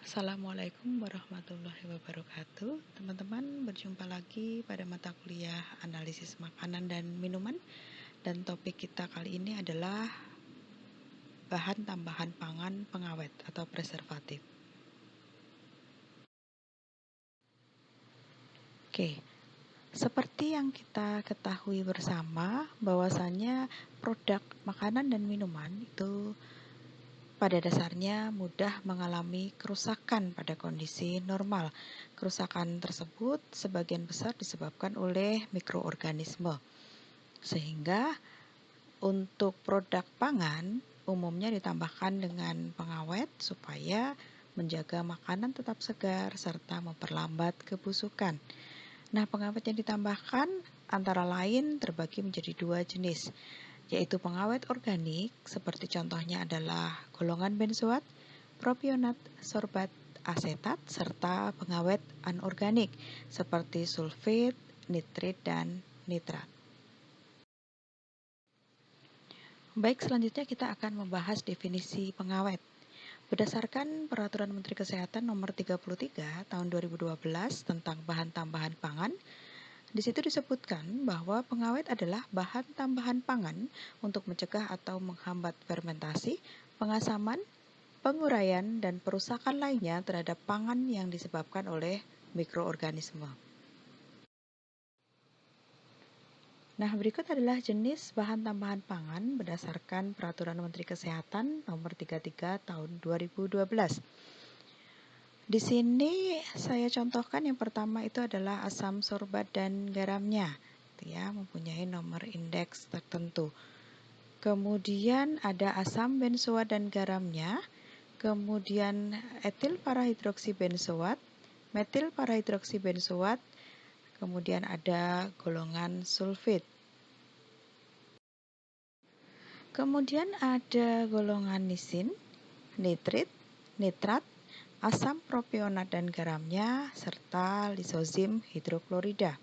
Assalamualaikum warahmatullahi wabarakatuh. Teman-teman, berjumpa lagi pada mata kuliah analisis makanan dan minuman. Dan topik kita kali ini adalah bahan tambahan pangan pengawet atau preservatif. Oke, seperti yang kita ketahui bersama bahwasannya produk makanan dan minuman itu pada dasarnya mudah mengalami kerusakan pada kondisi normal. Kerusakan tersebut sebagian besar disebabkan oleh mikroorganisme. Sehingga untuk produk pangan umumnya ditambahkan dengan pengawet supaya menjaga makanan tetap segar serta memperlambat kebusukan. Nah, pengawet yang ditambahkan antara lain terbagi menjadi dua jenis, yaitu pengawet organik seperti contohnya adalah golongan benzoat, propionat, sorbat, asetat, serta pengawet anorganik seperti sulfit, nitrit, dan nitrat. Baik, selanjutnya kita akan membahas definisi pengawet. Berdasarkan Peraturan Menteri Kesehatan Nomor 33 Tahun 2012 tentang bahan tambahan pangan, di situ disebutkan bahwa pengawet adalah bahan tambahan pangan untuk mencegah atau menghambat fermentasi, pengasaman, penguraian, dan perusakan lainnya terhadap pangan yang disebabkan oleh mikroorganisme. Nah, berikut adalah jenis bahan tambahan pangan berdasarkan Peraturan Menteri Kesehatan Nomor 33 Tahun 2012. Di sini saya contohkan yang pertama itu adalah asam sorbat dan garamnya, mempunyai nomor indeks tertentu. Kemudian ada asam benzoat dan garamnya, kemudian etil parahidroksibenzoat, metil parahidroksibenzoat, kemudian ada golongan sulfit. Kemudian ada golongan nisin, nitrit, nitrat, asam propionat dan garamnya, serta lisozim hidroklorida.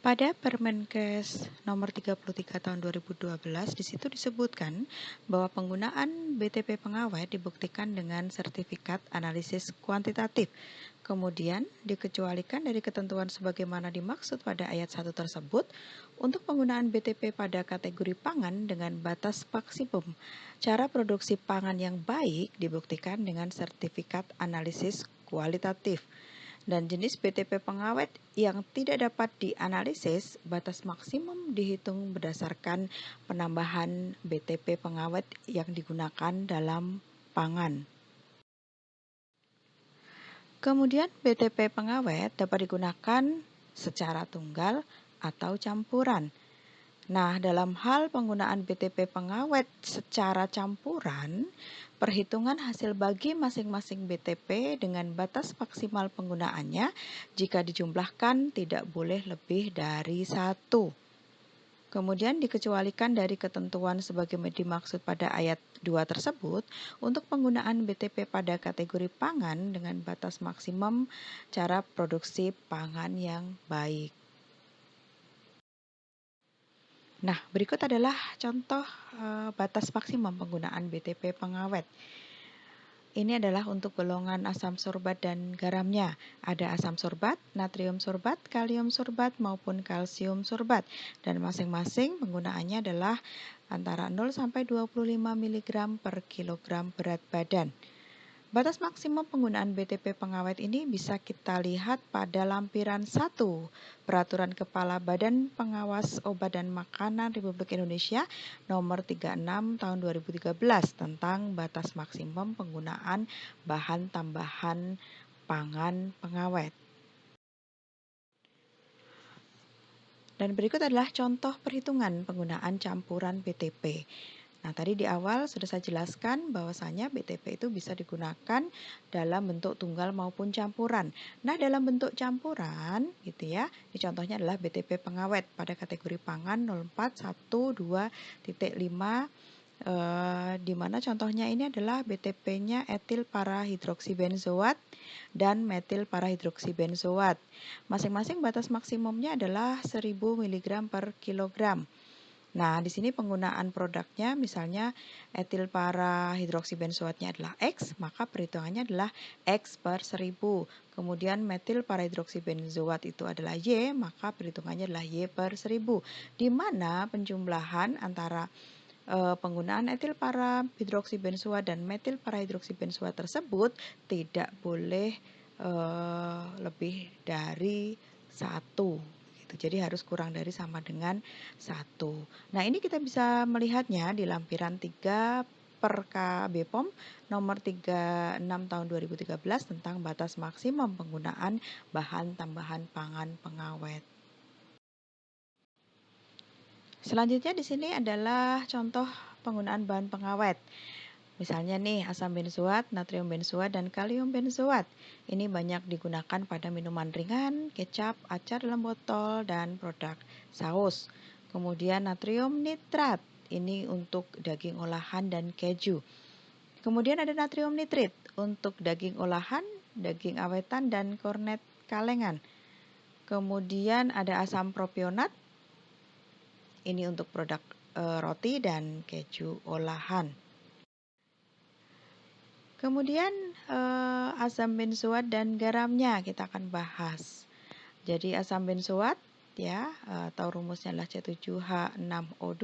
Pada Permenkes nomor 33 tahun 2012 di situ disebutkan bahwa penggunaan BTP pengawet dibuktikan dengan sertifikat analisis kuantitatif. Kemudian dikecualikan dari ketentuan sebagaimana dimaksud pada ayat 1 tersebut untuk penggunaan BTP pada kategori pangan dengan batas maksimum. Cara produksi pangan yang baik dibuktikan dengan sertifikat analisis kualitatif. Dan jenis BTP pengawet yang tidak dapat dianalisis, batas maksimum dihitung berdasarkan penambahan BTP pengawet yang digunakan dalam pangan. Kemudian BTP pengawet dapat digunakan secara tunggal atau campuran. Nah, dalam hal penggunaan BTP pengawet secara campuran, perhitungan hasil bagi masing-masing BTP dengan batas maksimal penggunaannya jika dijumlahkan tidak boleh lebih dari 1. Kemudian dikecualikan dari ketentuan sebagaimana dimaksud pada ayat 2 tersebut untuk penggunaan BTP pada kategori pangan dengan batas maksimum cara produksi pangan yang baik. Nah, berikut adalah contoh batas maksimum penggunaan BTP pengawet. Ini adalah untuk golongan asam sorbat dan garamnya. Ada asam sorbat, natrium sorbat, kalium sorbat, maupun kalsium sorbat. Dan masing-masing penggunaannya adalah antara 0 sampai 25 mg per kilogram berat badan. Batas maksimum penggunaan BTP pengawet ini bisa kita lihat pada lampiran 1 Peraturan Kepala Badan Pengawas Obat dan Makanan Republik Indonesia Nomor 36 Tahun 2013 tentang batas maksimum penggunaan bahan tambahan pangan pengawet. Dan berikut adalah contoh perhitungan penggunaan campuran BTP. Nah, tadi di awal sudah saya jelaskan bahwasanya BTP itu bisa digunakan dalam bentuk tunggal maupun campuran. Nah, dalam bentuk campuran ini contohnya adalah BTP pengawet pada kategori pangan 0412.5 di mana contohnya ini adalah BTP-nya etil parahidroksibenzoat dan metil parahidroksibenzoat. Masing-masing batas maksimumnya adalah 1000 mg per kilogram. Nah, di sini penggunaan produknya misalnya etil para hidroksibenzoatnya adalah X, maka perhitungannya adalah X per 1000. Kemudian metil para hidroksibenzoat itu adalah Y, maka perhitungannya adalah Y per 1000. Di mana penjumlahan antara penggunaan etil para hidroksibenzoat dan metil para hidroksibenzoat tersebut tidak boleh lebih dari 1. Jadi harus kurang dari sama dengan 1. Nah, ini kita bisa melihatnya di lampiran 3 per BPOM nomor 36 tahun 2013 tentang batas maksimum penggunaan bahan tambahan pangan pengawet. Selanjutnya di sini adalah contoh penggunaan bahan pengawet. Misalnya nih asam benzoat, natrium benzoat, dan kalium benzoat. Ini banyak digunakan pada minuman ringan, kecap, acar dalam botol, dan produk saus. Kemudian natrium nitrat, ini untuk daging olahan dan keju. Kemudian ada natrium nitrit untuk daging olahan, daging awetan, dan kornet kalengan. Kemudian ada asam propionat, ini untuk produk roti dan keju olahan. Kemudian asam benzoat dan garamnya kita akan bahas. Jadi asam benzoat ya atau rumusnya adalah C7H6O2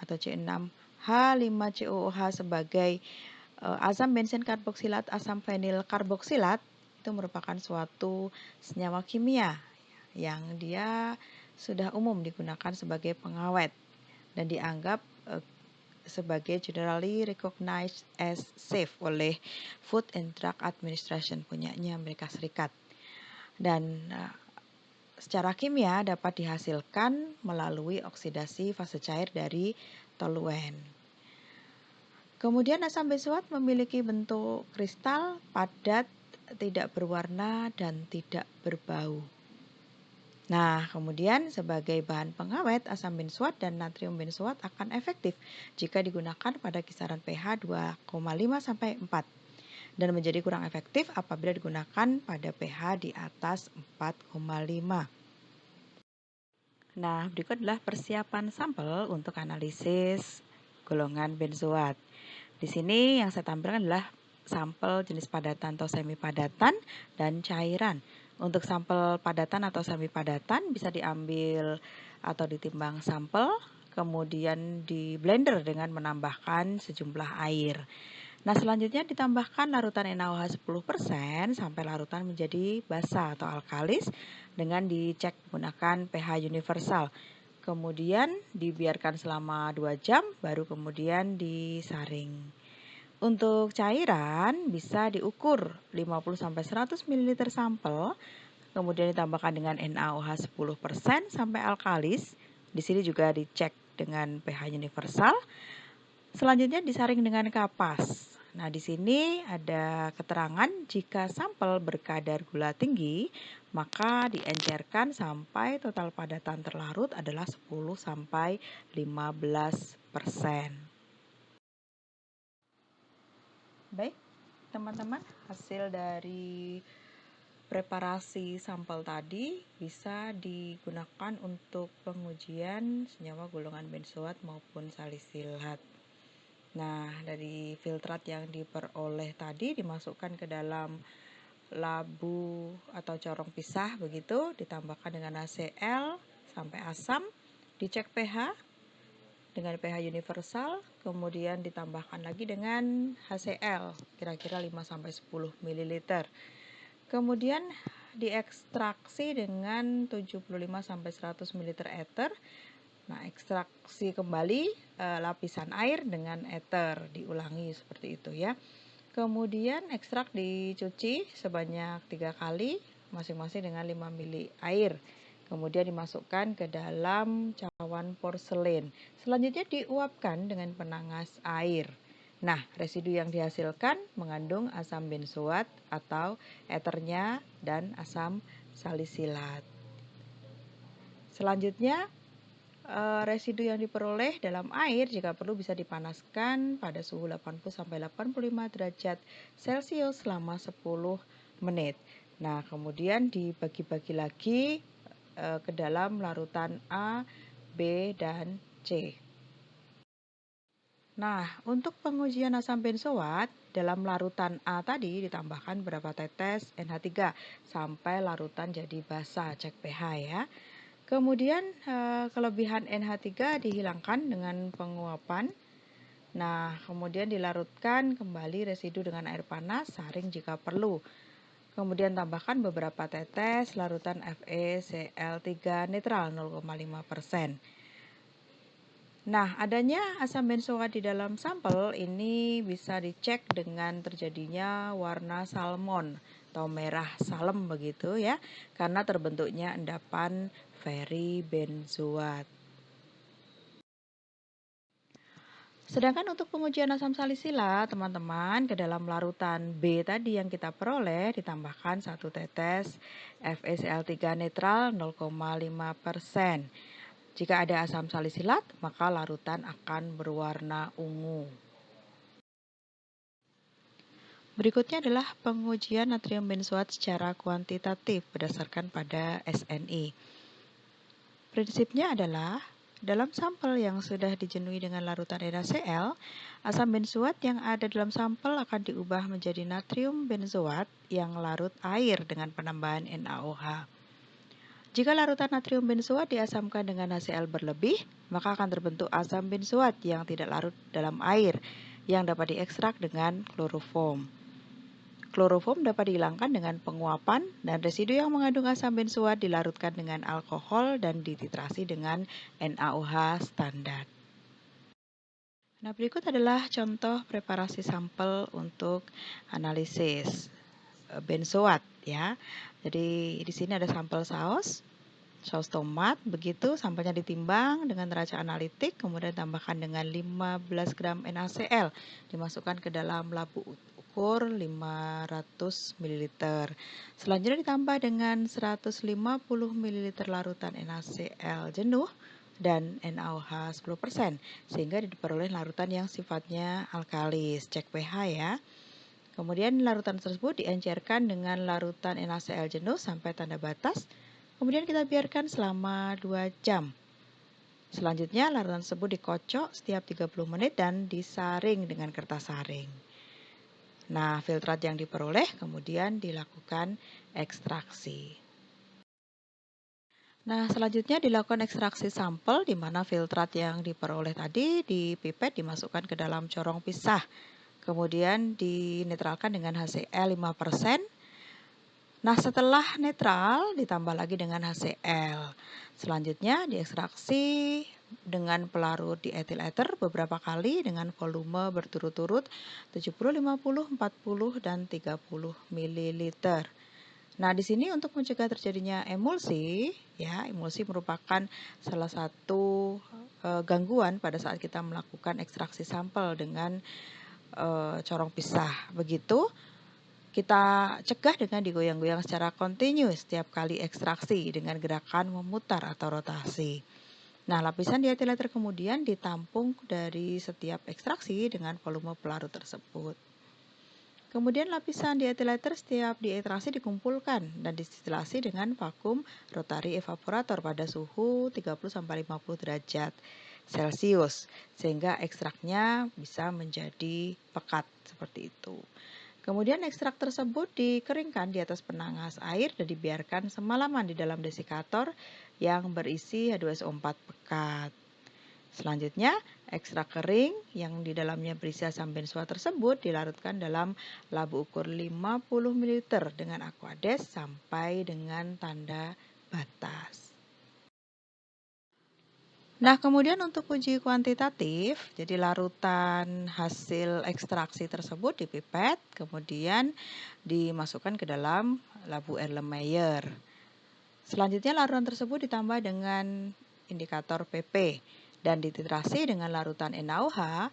atau C6H5COOH sebagai asam bensin karboksilat, asam fenil karboksilat itu merupakan suatu senyawa kimia yang dia sudah umum digunakan sebagai pengawet dan dianggap sebagai generally recognized as safe oleh Food and Drug Administration punyanya Amerika Serikat. Dan secara kimia dapat dihasilkan melalui oksidasi fase cair dari toluen. Kemudian asam benzoat memiliki bentuk kristal, padat, tidak berwarna, dan tidak berbau. Nah, kemudian sebagai bahan pengawet, asam benzoat dan natrium benzoat akan efektif jika digunakan pada kisaran pH 2,5 sampai 4 dan menjadi kurang efektif apabila digunakan pada pH di atas 4,5. Nah, berikut adalah persiapan sampel untuk analisis golongan benzoat. Di sini yang saya tampilkan adalah sampel jenis padatan atau semi padatan dan cairan. Untuk sampel padatan atau semi padatan bisa diambil atau ditimbang sampel, kemudian di blender dengan menambahkan sejumlah air. Nah, selanjutnya ditambahkan larutan NaOH 10% sampai larutan menjadi basa atau alkalis dengan dicek menggunakan pH universal. Kemudian dibiarkan selama 2 jam baru kemudian disaring. Untuk cairan bisa diukur 50-100 ml sampel, kemudian ditambahkan dengan NaOH 10% sampai alkalis. Di sini juga dicek dengan pH universal. Selanjutnya disaring dengan kapas. Nah, di sini ada keterangan jika sampel berkadar gula tinggi, maka diencerkan sampai total padatan terlarut adalah 10-15%. Baik, teman-teman, hasil dari preparasi sampel tadi bisa digunakan untuk pengujian senyawa golongan benzoat maupun salisilat. Nah, dari filtrat yang diperoleh tadi dimasukkan ke dalam labu atau corong pisah begitu, ditambahkan dengan HCl sampai asam, dicek pH dengan pH universal, kemudian ditambahkan lagi dengan HCl kira-kira 5-10 ml. Kemudian diekstraksi dengan 75-100 ml ether. Nah, ekstraksi kembali lapisan air dengan ether, diulangi seperti itu ya. Kemudian ekstrak dicuci sebanyak 3 kali, masing-masing dengan 5 ml air. Kemudian dimasukkan ke dalam cawan porselen. Selanjutnya diuapkan dengan penangas air. Nah, residu yang dihasilkan mengandung asam benzoat atau eternya dan asam salisilat. Selanjutnya, residu yang diperoleh dalam air jika perlu bisa dipanaskan pada suhu 80-85 derajat Celcius selama 10 menit. Nah, kemudian dibagi-bagi lagi ke dalam larutan A, B, dan C. Nah, untuk pengujian asam benzoat, dalam larutan A tadi ditambahkan berapa tetes NH3 sampai larutan jadi basa, cek pH ya. Kemudian kelebihan NH3 dihilangkan dengan penguapan. Nah, kemudian dilarutkan kembali residu dengan air panas, saring jika perlu. Kemudian tambahkan beberapa tetes larutan FeCl3 netral 0,5%. Nah, adanya asam benzoat di dalam sampel ini bisa dicek dengan terjadinya warna salmon atau merah salem begitu ya, karena terbentuknya endapan feribenzoat. Sedangkan untuk pengujian asam salisilata, teman-teman, ke dalam larutan B tadi yang kita peroleh ditambahkan 1 tetes FeCl3 netral 0,5%. Jika ada asam salisilat, maka larutan akan berwarna ungu. Berikutnya adalah pengujian natrium benzoat secara kuantitatif berdasarkan pada SNI. Prinsipnya adalah dalam sampel yang sudah dijenuhi dengan larutan NaCl, asam benzoat yang ada dalam sampel akan diubah menjadi natrium benzoat yang larut air dengan penambahan NaOH. Jika larutan natrium benzoat diasamkan dengan HCl berlebih, maka akan terbentuk asam benzoat yang tidak larut dalam air yang dapat diekstrak dengan kloroform. Kloroform dapat dihilangkan dengan penguapan dan residu yang mengandung asam benzoat dilarutkan dengan alkohol dan dititrasi dengan NaOH standar. Nah, berikut adalah contoh preparasi sampel untuk analisis benzoat ya. Jadi di sini ada sampel saus tomat, begitu sampelnya ditimbang dengan neraca analitik, kemudian tambahkan dengan 15 gram NaCl, dimasukkan ke dalam labu ukur 500 ml. Selanjutnya ditambah dengan 150 ml larutan NaCl jenuh dan NaOH 10%, sehingga diperoleh larutan yang sifatnya alkalis. Cek pH ya. Kemudian larutan tersebut diencerkan dengan larutan NaCl jenuh sampai tanda batas. Kemudian kita biarkan selama 2 jam. Selanjutnya larutan tersebut dikocok setiap 30 menit dan disaring dengan kertas saring. Nah, filtrat yang diperoleh kemudian dilakukan ekstraksi. Nah, selanjutnya dilakukan ekstraksi sampel di mana filtrat yang diperoleh tadi di pipet dimasukkan ke dalam corong pisah. Kemudian dinetralkan dengan HCl 5%. Nah, setelah netral ditambah lagi dengan HCl. Selanjutnya diekstraksi dengan pelarut di ethyl ether beberapa kali dengan volume berturut-turut 70, 50, 40 dan 30 ml. Nah, di sini untuk mencegah terjadinya emulsi, ya, emulsi merupakan salah satu gangguan pada saat kita melakukan ekstraksi sampel dengan corong pisah. Begitu kita cegah dengan digoyang-goyang secara kontinu setiap kali ekstraksi dengan gerakan memutar atau rotasi. Nah, lapisan dietileter kemudian ditampung dari setiap ekstraksi dengan volume pelarut tersebut. Kemudian lapisan dietileter setiap diekstraksi dikumpulkan dan distilasi dengan vakum rotary evaporator pada suhu 30-50 derajat Celcius sehingga ekstraknya bisa menjadi pekat seperti itu. Kemudian ekstrak tersebut dikeringkan di atas penangas air dan dibiarkan semalaman di dalam desikator yang berisi H2SO4 pekat. Selanjutnya, ekstrak kering yang di dalamnya berisi asam benzoat tersebut dilarutkan dalam labu ukur 50 ml dengan Aquades sampai dengan tanda batas. Nah, kemudian untuk uji kuantitatif, jadi larutan hasil ekstraksi tersebut dipipet, kemudian dimasukkan ke dalam labu Erlenmeyer. Selanjutnya larutan tersebut ditambah dengan indikator PP dan dititrasi dengan larutan NaOH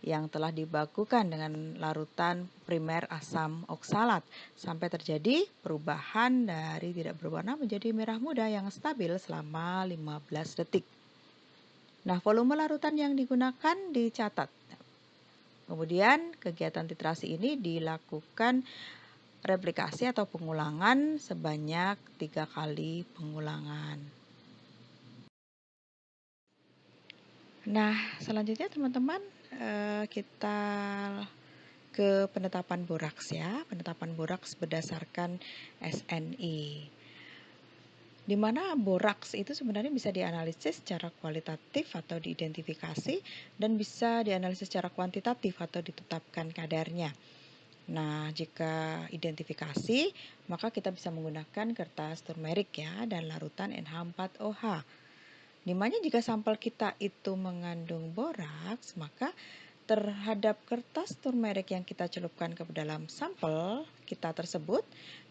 yang telah dibakukan dengan larutan primer asam oksalat sampai terjadi perubahan dari tidak berwarna menjadi merah muda yang stabil selama 15 detik. Nah, volume larutan yang digunakan dicatat. Kemudian kegiatan titrasi ini dilakukan replikasi atau pengulangan sebanyak 3 kali pengulangan. Nah, selanjutnya teman-teman, kita ke penetapan boraks ya, penetapan boraks berdasarkan SNI. Di mana boraks itu sebenarnya bisa dianalisis secara kualitatif atau diidentifikasi dan bisa dianalisis secara kuantitatif atau ditetapkan kadarnya. Nah, jika identifikasi, maka kita bisa menggunakan kertas turmerik ya dan larutan NH4OH. Dimana jika sampel kita itu mengandung boraks, maka terhadap kertas turmerik yang kita celupkan ke dalam sampel kita tersebut,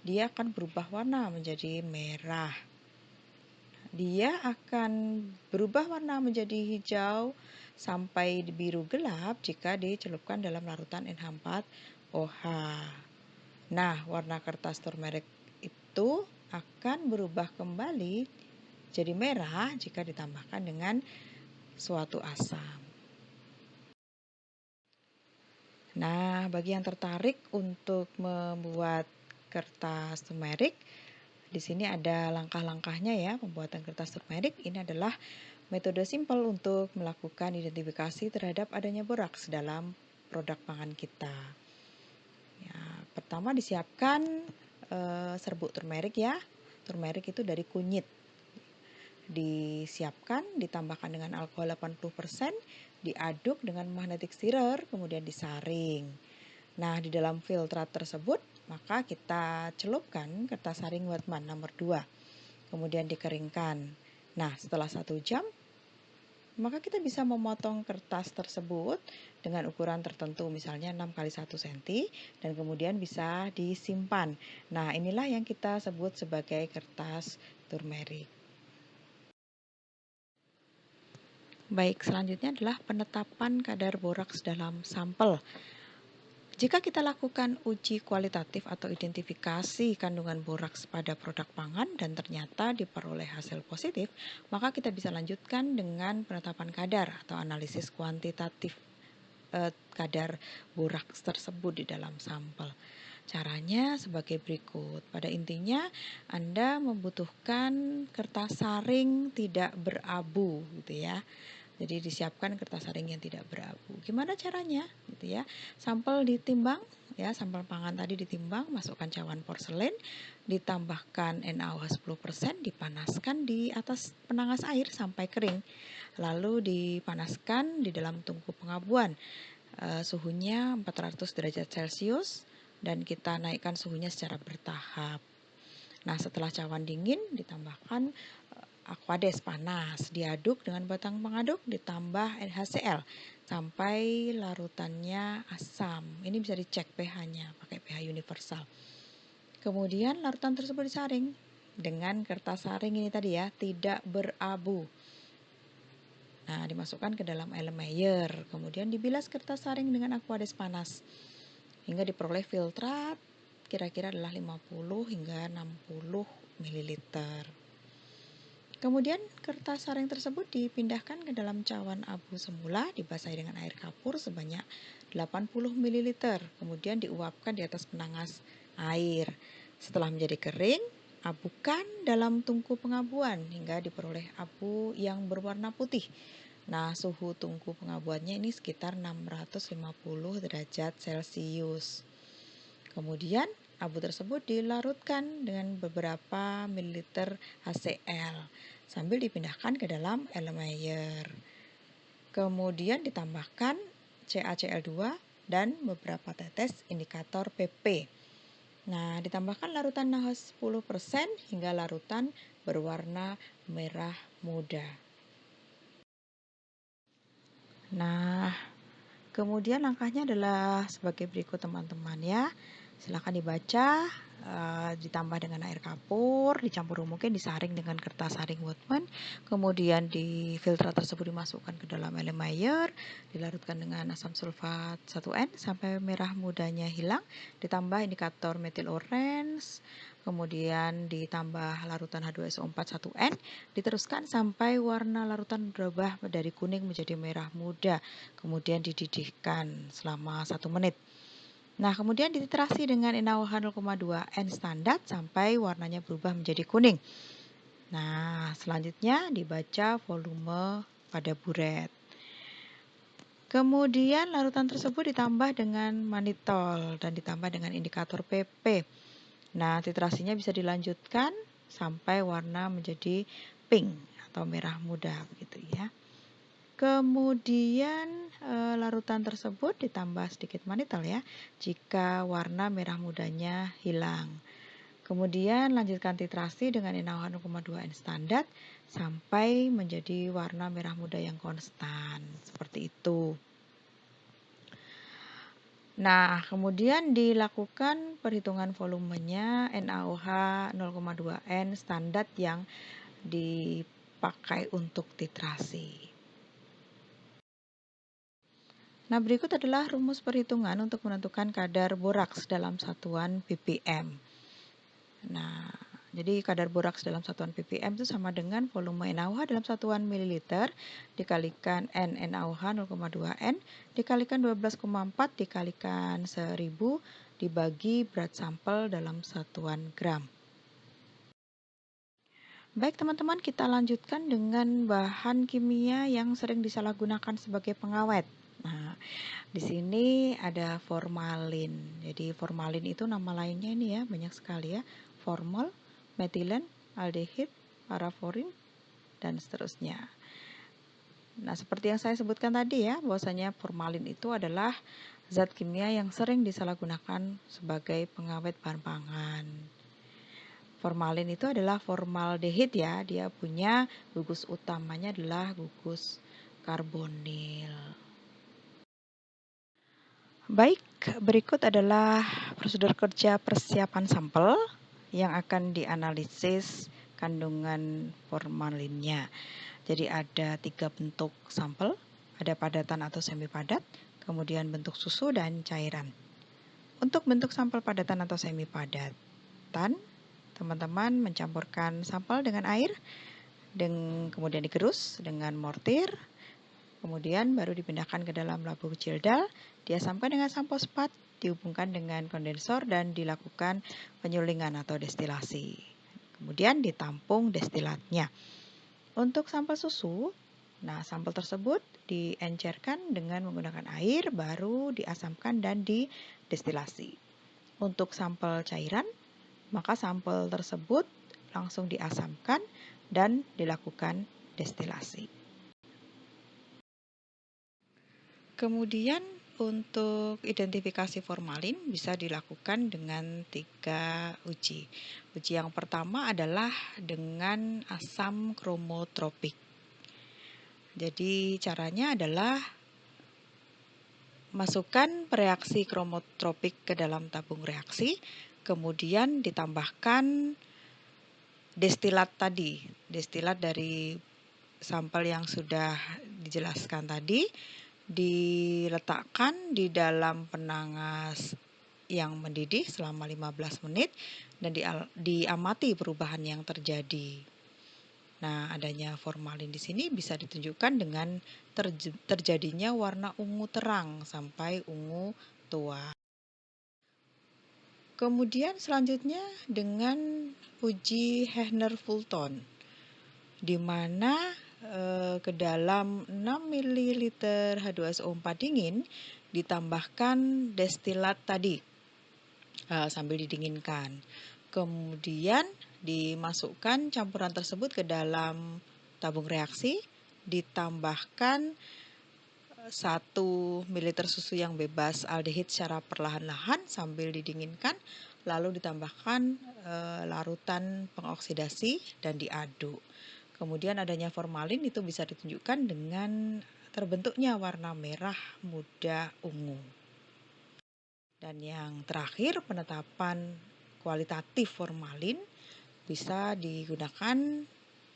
dia akan berubah warna menjadi merah. Dia akan berubah warna menjadi hijau sampai biru gelap jika dicelupkan dalam larutan NH4OH. Nah, warna kertas turmerik itu akan berubah kembali jadi merah jika ditambahkan dengan suatu asam. Nah, bagi yang tertarik untuk membuat kertas turmerik, di sini ada langkah-langkahnya ya, pembuatan kertas turmerik. Ini adalah metode simpel untuk melakukan identifikasi terhadap adanya boraks dalam produk pangan kita. Ya, pertama disiapkan serbuk turmerik ya. Turmerik itu dari kunyit. Disiapkan, ditambahkan dengan alkohol 80%, diaduk dengan magnetic stirrer, kemudian disaring. Nah, di dalam filtrat tersebut, maka kita celupkan kertas saring Whatman nomor 2. Kemudian dikeringkan. Nah, setelah 1 jam, maka kita bisa memotong kertas tersebut dengan ukuran tertentu, misalnya 6 x 1 cm, dan kemudian bisa disimpan. Nah, inilah yang kita sebut sebagai kertas turmerik. Baik, selanjutnya adalah penetapan kadar boraks dalam sampel. Jika kita lakukan uji kualitatif atau identifikasi kandungan boraks pada produk pangan dan ternyata diperoleh hasil positif, maka kita bisa lanjutkan dengan penetapan kadar atau analisis kuantitatif kadar boraks tersebut di dalam sampel. Caranya sebagai berikut. Pada intinya, Anda membutuhkan kertas saring tidak berabu gitu ya. Jadi disiapkan kertas saring yang tidak berabu. Gimana caranya? Gitu ya. Sampel ditimbang ya, sampel pangan tadi ditimbang, masukkan cawan porselen, ditambahkan NaOH 10%, dipanaskan di atas penangas air sampai kering. Lalu dipanaskan di dalam tungku pengabuan. Suhunya 400 derajat Celcius dan kita naikkan suhunya secara bertahap. Nah, setelah cawan dingin ditambahkan Aquades panas, diaduk dengan batang pengaduk, ditambah NaCl sampai larutannya asam. Ini bisa dicek pH-nya pakai pH universal. Kemudian larutan tersebut disaring dengan kertas saring ini tadi ya, tidak berabu. Nah, dimasukkan ke dalam Erlenmeyer, kemudian dibilas kertas saring dengan Aquades panas hingga diperoleh filtrat kira-kira adalah 50 hingga 60 ml. Kemudian kertas saring tersebut dipindahkan ke dalam cawan abu semula, dibasahi dengan air kapur sebanyak 80 ml, kemudian diuapkan di atas penangas air. Setelah menjadi kering, abukan dalam tungku pengabuan hingga diperoleh abu yang berwarna putih. Nah, suhu tungku pengabuannya ini sekitar 650 derajat Celcius. Kemudian abu tersebut dilarutkan dengan beberapa mililiter HCl sambil dipindahkan ke dalam Erlenmeyer. Kemudian ditambahkan CaCl2 dan beberapa tetes indikator PP. Nah, ditambahkan larutan NaOH 10% hingga larutan berwarna merah muda. Nah, kemudian langkahnya adalah sebagai berikut teman-teman ya. Silakan dibaca, ditambah dengan air kapur, dicampur mungkin disaring dengan kertas saring Whatman, kemudian di filter tersebut dimasukkan ke dalam Erlenmeyer, dilarutkan dengan asam sulfat 1N sampai merah mudanya hilang, ditambah indikator metil orange, kemudian ditambah larutan H2SO4 1N, diteruskan sampai warna larutan berubah dari kuning menjadi merah muda, kemudian dididihkan selama 1 menit. Nah, kemudian dititrasi dengan NaOH 0,2 N standar sampai warnanya berubah menjadi kuning. Nah, selanjutnya dibaca volume pada buret. Kemudian larutan tersebut ditambah dengan manitol dan ditambah dengan indikator PP. Nah, titrasinya bisa dilanjutkan sampai warna menjadi pink atau merah muda begitu ya. Kemudian larutan tersebut ditambah sedikit manitol ya jika warna merah mudanya hilang. Kemudian lanjutkan titrasi dengan NaOH 0,2 N standar sampai menjadi warna merah muda yang konstan. Seperti itu. Nah, kemudian dilakukan perhitungan volumenya NaOH 0,2 N standar yang dipakai untuk titrasi. Nah, berikut adalah rumus perhitungan untuk menentukan kadar boraks dalam satuan ppm. Nah, jadi kadar boraks dalam satuan ppm itu sama dengan volume NaOH dalam satuan mililiter dikalikan N NaOH 0,2 N dikalikan 12,4 dikalikan 1000 dibagi berat sampel dalam satuan gram. Baik teman-teman, kita lanjutkan dengan bahan kimia yang sering disalahgunakan sebagai pengawet. Nah, di sini ada formalin. Jadi formalin itu nama lainnya ini ya, banyak sekali ya. Formol, metilen, aldehid, paraforin, dan seterusnya. Nah, seperti yang saya sebutkan tadi ya, bahwasanya formalin itu adalah zat kimia yang sering disalahgunakan sebagai pengawet bahan pangan. Formalin itu adalah formaldehid ya, dia punya gugus utamanya adalah gugus karbonil. Baik, berikut adalah prosedur kerja persiapan sampel yang akan dianalisis kandungan formalinnya. Jadi ada 3 bentuk sampel, ada padatan atau semi padat, kemudian bentuk susu dan cairan. Untuk bentuk sampel padatan atau semi padatan, teman-teman mencampurkan sampel dengan air, dan kemudian digerus dengan mortir, kemudian baru dipindahkan ke dalam labu kecil dal, diasamkan dengan sampo spat, dihubungkan dengan kondensor dan dilakukan penyulingan atau destilasi. Kemudian ditampung destilatnya. Untuk sampel susu, nah sampel tersebut diencerkan dengan menggunakan air, baru diasamkan dan didestilasi. Untuk sampel cairan, maka sampel tersebut langsung diasamkan dan dilakukan destilasi. Kemudian untuk identifikasi formalin bisa dilakukan dengan 3 uji. Uji yang pertama adalah dengan asam kromotropik. Jadi caranya adalah masukkan reaksi kromotropik ke dalam tabung reaksi, kemudian ditambahkan destilat tadi, destilat dari sampel yang sudah dijelaskan tadi, diletakkan di dalam penangas yang mendidih selama 15 menit dan diamati perubahan yang terjadi. Nah, adanya formalin di sini bisa ditunjukkan dengan terjadinya warna ungu terang sampai ungu tua. Kemudian selanjutnya dengan uji Heather-Fulton, di mana ke dalam 6 ml H2SO4 dingin ditambahkan destilat tadi sambil didinginkan. Kemudian dimasukkan campuran tersebut ke dalam tabung reaksi, ditambahkan 1 ml susu yang bebas aldehid secara perlahan-lahan sambil didinginkan, lalu ditambahkan larutan pengoksidasi dan diaduk. Kemudian adanya formalin itu bisa ditunjukkan dengan terbentuknya warna merah muda ungu. Dan yang terakhir, penetapan kualitatif formalin bisa digunakan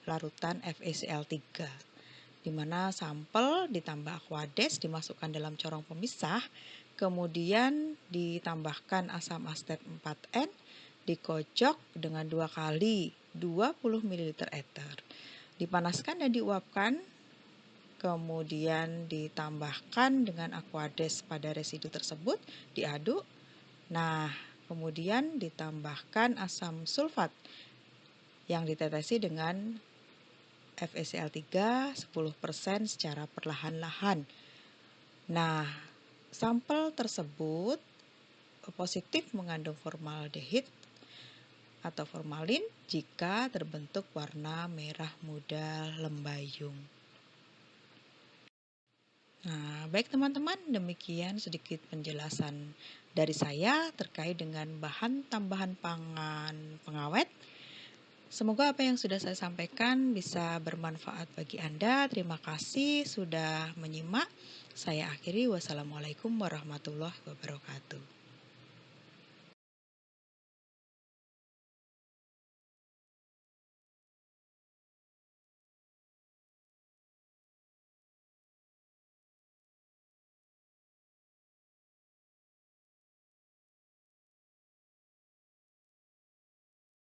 larutan FeCl3, di mana sampel ditambah aquades dimasukkan dalam corong pemisah, kemudian ditambahkan asam astet 4N, dikocok dengan 2 kali 20 ml ether. Dipanaskan dan diuapkan, kemudian ditambahkan dengan aquades pada residu tersebut, diaduk. Nah, kemudian ditambahkan asam sulfat yang ditetesi dengan FeCl3 10% secara perlahan-lahan. Nah, sampel tersebut positif mengandung formaldehid atau formalin jika terbentuk warna merah muda lembayung. Nah, baik teman-teman, demikian sedikit penjelasan dari saya terkait dengan bahan tambahan pangan pengawet. Semoga apa yang sudah saya sampaikan bisa bermanfaat bagi Anda. Terima kasih sudah menyimak. Saya akhiri. Wassalamualaikum warahmatullahi wabarakatuh.